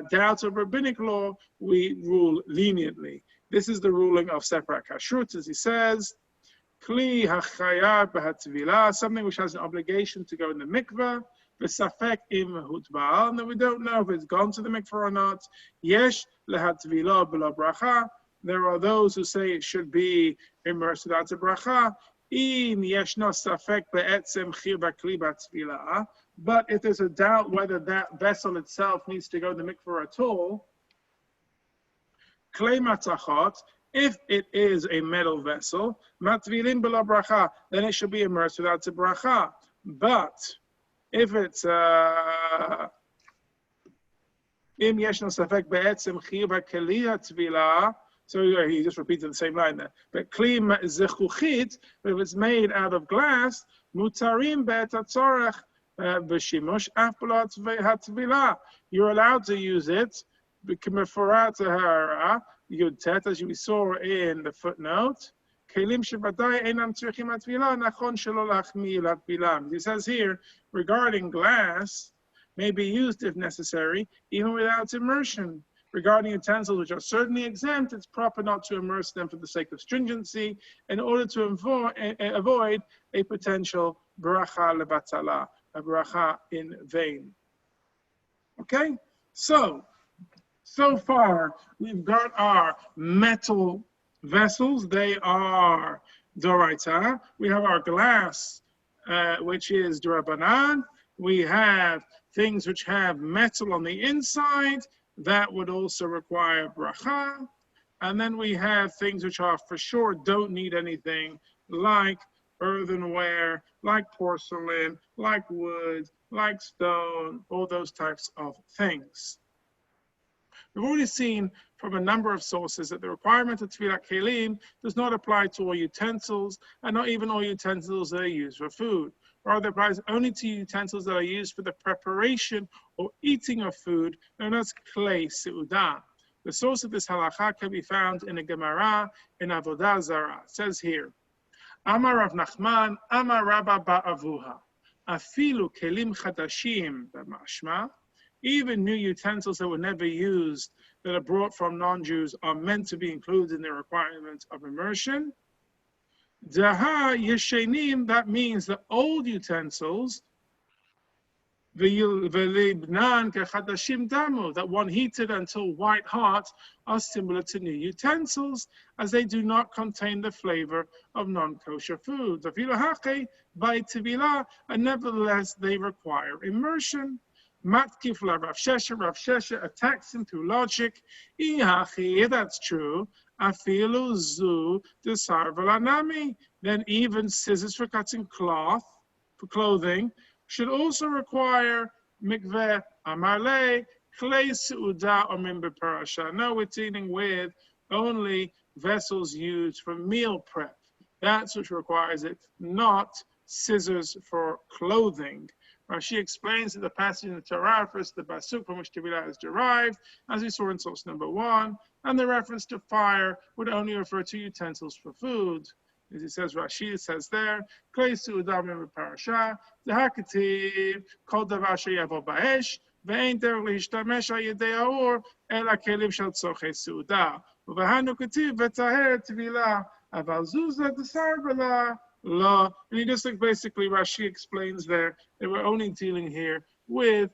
doubt of rabbinic law, we rule leniently. This is the ruling of Sefer Kashrut, as he says, Kli hachayat b'hatvilah, something which has an obligation to go in the mikveh, v'safek im hutba'al, and we don't know if it's gone to the mikveh or not. Yesh lehatvilah b'la bracha, there are those who say it should be immersed without a bracha. Im yeshno safek be'etzem chir b'kli b'tvilah, but if there's a doubt whether that vessel itself needs to go in the mikveh at all, Klei matzachot, if it is a metal vessel, matvilin b'la bracha, then it should be immersed without a bracha. But if it's im yeshno safek be'etzem chiyuv ha'keli ha'tvilah, so he just repeated the same line there. But kli zechuchit, if it's made out of glass, mutarim be'et hatzorech b'shimush af b'la ha'tvilah. You're allowed to use it. As we saw in the footnote, he says here, regarding glass, may be used if necessary, even without immersion. Regarding utensils which are certainly exempt, it's proper not to immerse them for the sake of stringency, in order to avoid a potential bracha lebatala, a bracha in vain. Okay, so far, we've got our metal vessels. They are Doraita. We have our glass, which is Durabanan. We have things which have metal on the inside. That would also require bracha. And then we have things which are for sure don't need anything, like earthenware, like porcelain, like wood, like stone, all those types of things. We've already seen from a number of sources that the requirement of Tefillah Kelim does not apply to all utensils, and not even all utensils that are used for food. Rather, it applies only to utensils that are used for the preparation or eating of food, known as Klei Seudah. The source of this halacha can be found in a Gemara in Avodah Zarah. It says here, Amar Rav Nachman, Amar Rabba Ba'avuha, Afilu Kelim Chadashim B'mashma, even new utensils that were never used, that are brought from non-Jews, are meant to be included in the requirement of immersion. Daha yeshenim, that means the old utensils, v'libnan kechadashim damu, that one heated until white hot, are similar to new utensils, as they do not contain the flavor of non-kosher foods. By tevilah, and nevertheless they require immersion. Matkif la Rav Shesha attacks him through logic. Ihachi, that's true. Afilu zu desar v'lanami. Then even scissors for cutting cloth, for clothing, should also require mikveh amarle, klei seudah or mimber parasha. No, we're dealing with only vessels used for meal prep. That's which requires it, not scissors for clothing. Rashi explains that the passage in the Torah refers to the basuk from which Tevilah is derived, as we saw in source number 1, and the reference to fire would only refer to utensils for food. As it says, Rashi, it says there, Klei Su'udah min parasha, Zehakativ, Kol davar sheyavo ba'esh, ve'ein derech leishtamesh al yedei ha'or, ela kelim shel tzorchei su'udah. Uv'hanu kativ v'taher Tevilah, aval zuzah d'sar v'la, la. And he just basically, Rashi explains there that we're only dealing here with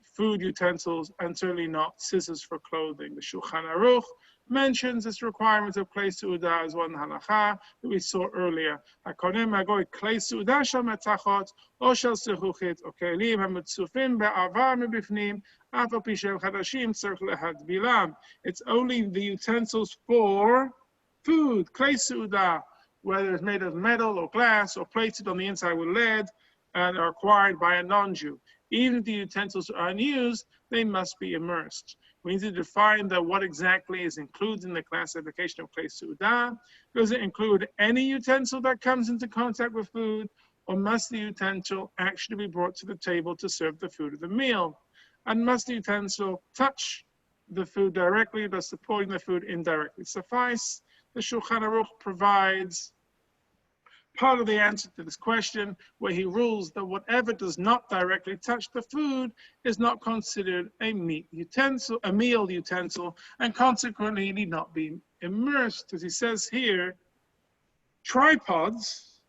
food utensils and certainly not scissors for clothing. The Shulchan Aruch mentions this requirement of klei su'udah as one halacha that we saw earlier. Hakonim agoy klei su'udah shel metzachot o shel sechuchit o kelim hametzufim be'avar mebifnim af al pi shel chadashim tzarich lehadbilam. It's only the utensils for food, klei su'udah, whether it's made of metal or glass or plated on the inside with lead and are acquired by a non-Jew. Even if the utensils are unused, they must be immersed. We need to define what exactly is included in the classification of klei su'udah. Does it include any utensil that comes into contact with food, or must the utensil actually be brought to the table to serve the food of the meal? And must the utensil touch the food directly, thus supporting the food indirectly suffice? The Shulchan Aruch provides part of the answer to this question, where he rules that whatever does not directly touch the food is not considered a meal utensil, and consequently need not be immersed. As he says here, tripods,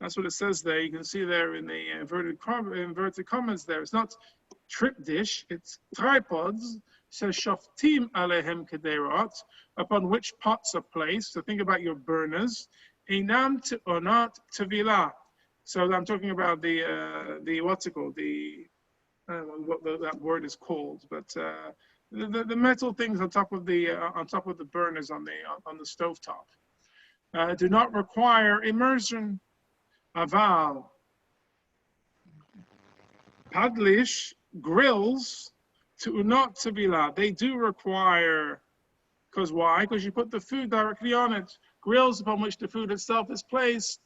that's what it says there. You can see there in the inverted commas there. It's not trip dish, it's tripods. Says shoftim alehem kederot, upon which pots are placed. So think about your burners. Einam or not tevilah. So I'm talking about the what's it called? That word is called, but the metal things on top of the burners on the stovetop do not require immersion. Aval padlish, grills, to not tevilah, they do require. Because why? Because you put the food directly on it. Grills upon which the food itself is placed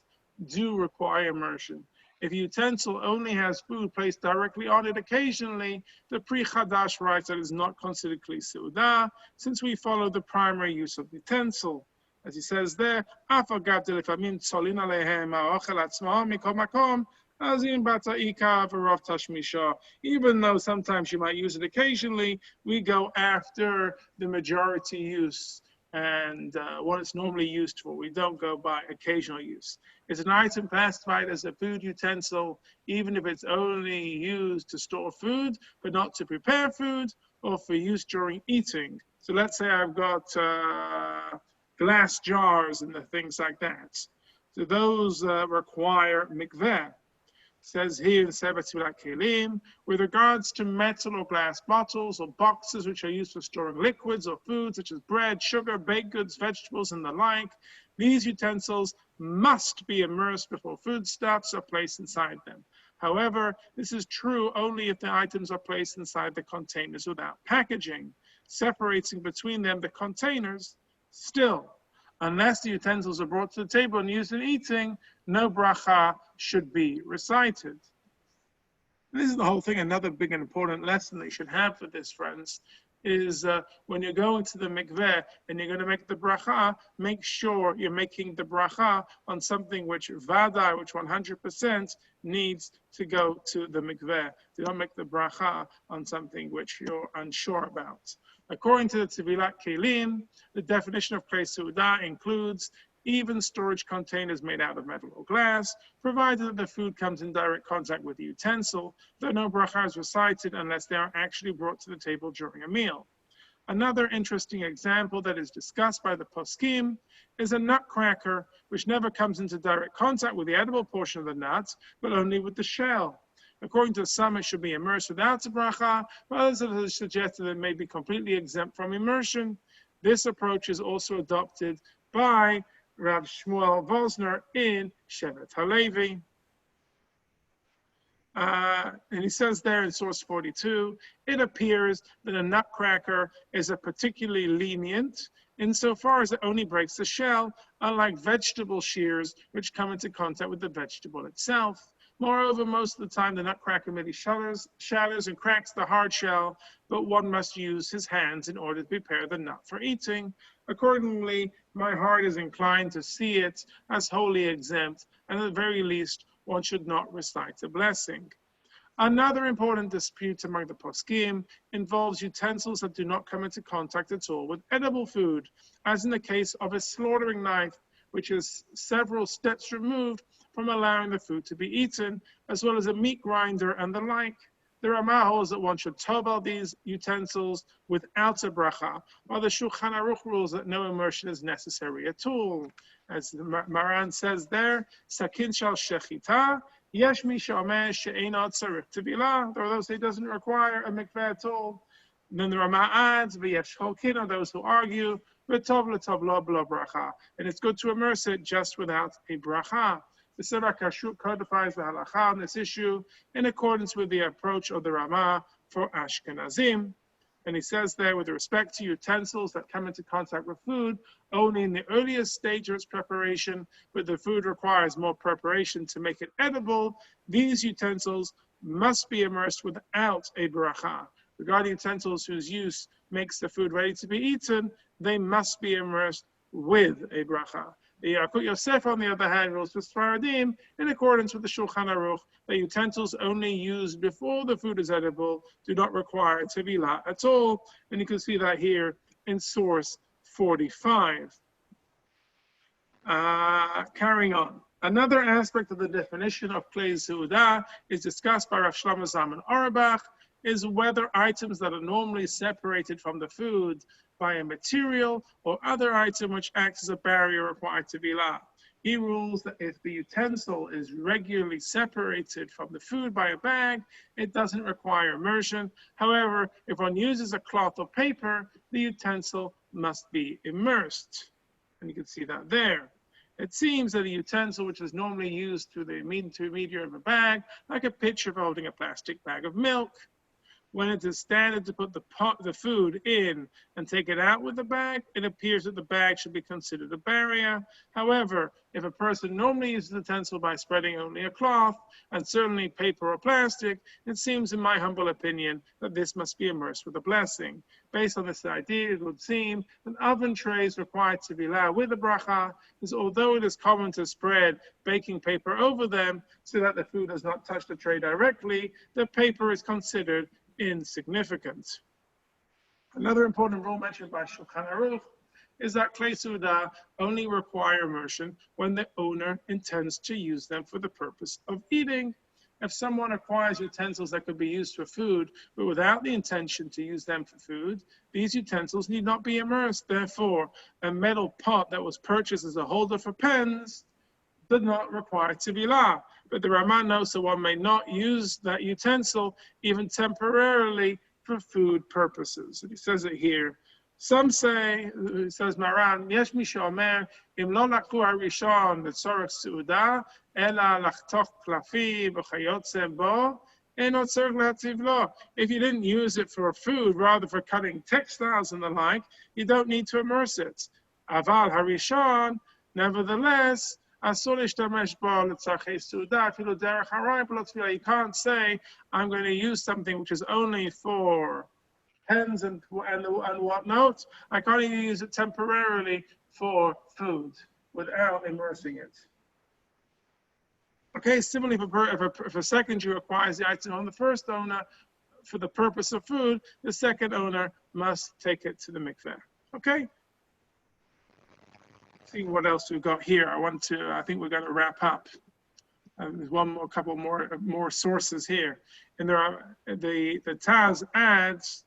do require immersion. If a utensil only has food placed directly on it occasionally, the Pri Chadash writes that it is not considered klei su'udah, since we follow the primary use of the utensil. As he says there, even though sometimes you might use it occasionally, we go after the majority use and what it's normally used for. We don't go by occasional use. It's an item classified as a food utensil, even if it's only used to store food, but not to prepare food or for use during eating. So let's say I've got glass jars and the things like that. So those require mikveh. Says here in Sefer Kelim, with regards to metal or glass bottles or boxes which are used for storing liquids or food such as bread, sugar, baked goods, vegetables, and the like, these utensils must be immersed before foodstuffs are placed inside them. However, this is true only if the items are placed inside the containers without packaging, separating between them the containers. Still, unless the utensils are brought to the table and used in eating, no bracha should be recited. And this is the whole thing. Another big and important lesson that you should have for this, friends, is when you're going to the mikveh and you're going to make the bracha, make sure you're making the bracha on something which 100% needs to go to the mikveh. Do not make the bracha on something which you're unsure about. According to the Tevilat Kelim, the definition of klei su'udah includes even storage containers made out of metal or glass, provided that the food comes in direct contact with the utensil, though no bracha is recited unless they are actually brought to the table during a meal. Another interesting example that is discussed by the poskim is a nutcracker, which never comes into direct contact with the edible portion of the nut, but only with the shell. According to some, it should be immersed without a bracha, but others have suggested that it may be completely exempt from immersion. This approach is also adopted by Rav Shmuel Vosner in Shevet HaLevi. And he says there in source 42, it appears that a nutcracker is a particularly lenient insofar as it only breaks the shell, unlike vegetable shears, which come into contact with the vegetable itself. Moreover, most of the time the nutcracker merely shatters and cracks the hard shell, but one must use his hands in order to prepare the nut for eating. Accordingly, my heart is inclined to see it as wholly exempt, and at the very least, one should not recite a blessing. Another important dispute among the poskim involves utensils that do not come into contact at all with edible food, as in the case of a slaughtering knife, which is several steps removed from allowing the food to be eaten, as well as a meat grinder and the like. The Ramah holds that one should tovel these utensils without a bracha, while the Shulchan Aruch rules that no immersion is necessary at all. As the Maran says there, Sakin shal shechita, yesh mi she'omer she'enot tzarich tevilah. There are those who say it doesn't require a mikveh at all. And then the Ramah adds, v'yesh cholkin, are those who argue, v'tov l'tov lo b'lo bracha. And it's good to immerse it just without a bracha. The Sefer Kashrut codifies the halacha on this issue in accordance with the approach of the Ramah for Ashkenazim. And he says there, with respect to utensils that come into contact with food, only in the earliest stage of its preparation, where the food requires more preparation to make it edible, these utensils must be immersed without a bracha. Regarding utensils whose use makes the food ready to be eaten, they must be immersed with a bracha. The Yakut Yosef, on the other hand, rules for Sfaradim in accordance with the Shulchan Aruch that utensils only used before the food is edible do not require tevilah at all. And you can see that here in source 45. Carrying on. Another aspect of the definition of Klei Seudah is discussed by Rav Shlomo Zalman Auerbach, is whether items that are normally separated from the food by a material or other item which acts as a barrier require tevilah. He rules that if the utensil is regularly separated from the food by a bag, it doesn't require immersion. However, if one uses a cloth or paper, the utensil must be immersed. And you can see that there. It seems that a utensil which is normally used through the intermediary of a bag, like a pitcher for holding a plastic bag of milk, when it is standard to put the food in and take it out with the bag, it appears that the bag should be considered a barrier. However, if a person normally uses the utensil by spreading only a cloth, and certainly paper or plastic, it seems, in my humble opinion, that this must be immersed with a blessing. Based on this idea, it would seem that oven trays required to be allowed with a bracha, because although it is common to spread baking paper over them so that the food does not touch the tray directly, the paper is considered insignificant. Another important rule mentioned by Shulchan Aruch is that Klei Seudah only require immersion when the owner intends to use them for the purpose of eating. If someone acquires utensils that could be used for food, but without the intention to use them for food, these utensils need not be immersed. Therefore, a metal pot that was purchased as a holder for pens did not require tevilah. But the Ramah notes that one may not use that utensil even temporarily for food purposes. And he says it here. Some say, he says Maran, Yesh mi she'omer, im lo lakhu harishon letzorech seudah, ela lachtoch klafi v'chayotze bo, eno tzorech lehatziv lo. If you didn't use it for food, rather for cutting textiles and the like, you don't need to immerse it. Aval harishon, nevertheless, you can't say, I'm going to use something which is only for pens and whatnot. I can't even use it temporarily for food without immersing it. Okay, similarly, if a second Jew acquires the item on the first owner for the purpose of food, the second owner must take it to the mikveh. Okay? See what else we've got here. I think we're going to wrap up. There's a couple more sources here. And there are the Taz adds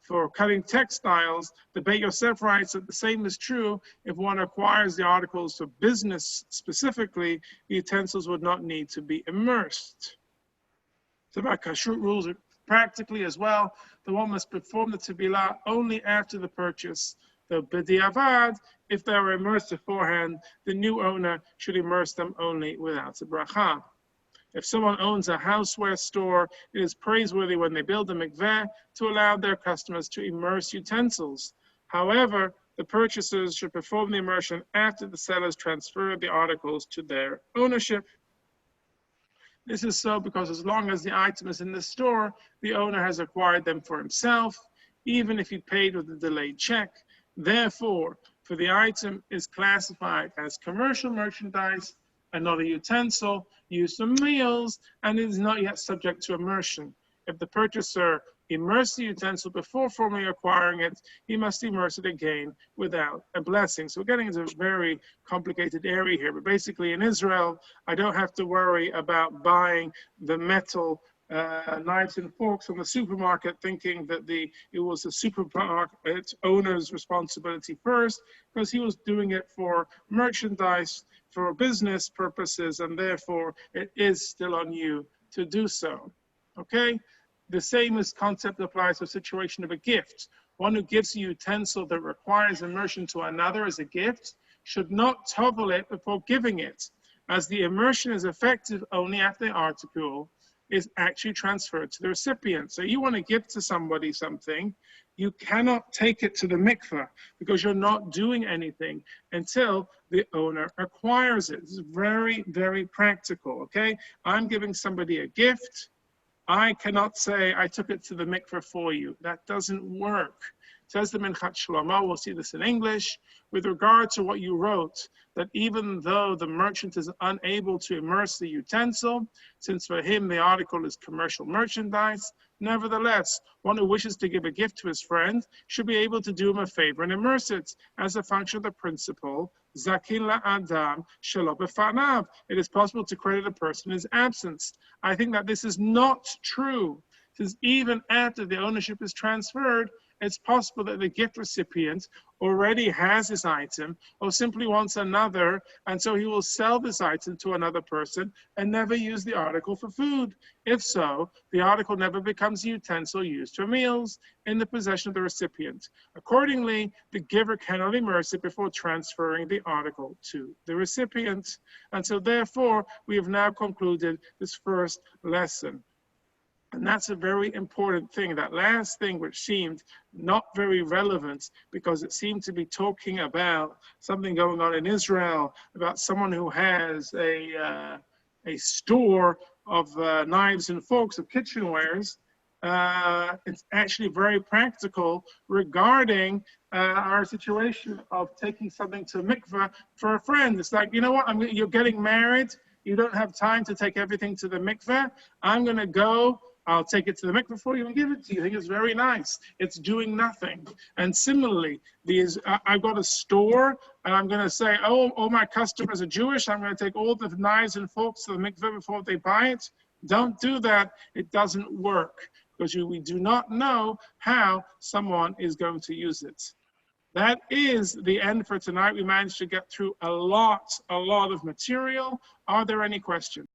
for cutting textiles. The Beit Yosef writes that the same is true if one acquires the articles for business specifically. The utensils would not need to be immersed. So about kashrut rules it practically as well. The one must perform the tevilah only after the purchase. The b'diavad, if they were immersed beforehand, the new owner should immerse them only without a bracha. If someone owns a houseware store, it is praiseworthy when they build a mikveh to allow their customers to immerse utensils. However, the purchasers should perform the immersion after the sellers transfer the articles to their ownership. This is so because as long as the item is in the store, the owner has acquired them for himself, even if he paid with a delayed check. Therefore, for the item is classified as commercial merchandise and not a utensil used for meals, and is not yet subject to immersion. If the purchaser immersed the utensil before formally acquiring it, he must immerse it again without a blessing. So we're getting into a very complicated area here. But basically in Israel, I don't have to worry about buying the metal knives and forks from the supermarket, thinking that it was the supermarket owner's responsibility first, because he was doing it for merchandise, for business purposes, and therefore it is still on you to do so. Okay? The same concept applies to a situation of a gift. One who gives a utensil that requires immersion to another as a gift should not tovel it before giving it, as the immersion is effective only after the article is actually transferred to the recipient. So you want to give to somebody something, you cannot take it to the mikveh because you're not doing anything until the owner acquires it. This is very, very practical, okay? I'm giving somebody a gift. I cannot say, I took it to the mikveh for you. That doesn't work. Says the Minchat Shlomo, we'll see this in English, with regard to what you wrote, that even though the merchant is unable to immerse the utensil, since for him the article is commercial merchandise, nevertheless, one who wishes to give a gift to his friend should be able to do him a favor and immerse it as a function of the principle, Zakin la'adam shelo b'fanav. It is possible to credit a person in his absence. I think that this is not true, since even after the ownership is transferred, it's possible that the gift recipient already has this item or simply wants another, and so he will sell this item to another person and never use the article for food. If so, the article never becomes a utensil used for meals in the possession of the recipient. Accordingly, the giver cannot immerse it before transferring the article to the recipient. And so therefore, we have now concluded this first lesson. And that's a very important thing. That last thing, which seemed not very relevant because it seemed to be talking about something going on in Israel, about someone who has a store of knives and forks, of kitchenwares. It's actually very practical regarding our situation of taking something to mikveh for a friend. It's like, you know what, you're getting married. You don't have time to take everything to the mikveh. I'm going to go. I'll take it to the mikveh for you and give it to you. I think it's very nice. It's doing nothing. And similarly, I've got a store, and I'm going to say, oh, all my customers are Jewish. I'm going to take all the knives and forks to the mikveh before they buy it. Don't do that. It doesn't work because we do not know how someone is going to use it. That is the end for tonight. We managed to get through a lot of material. Are there any questions?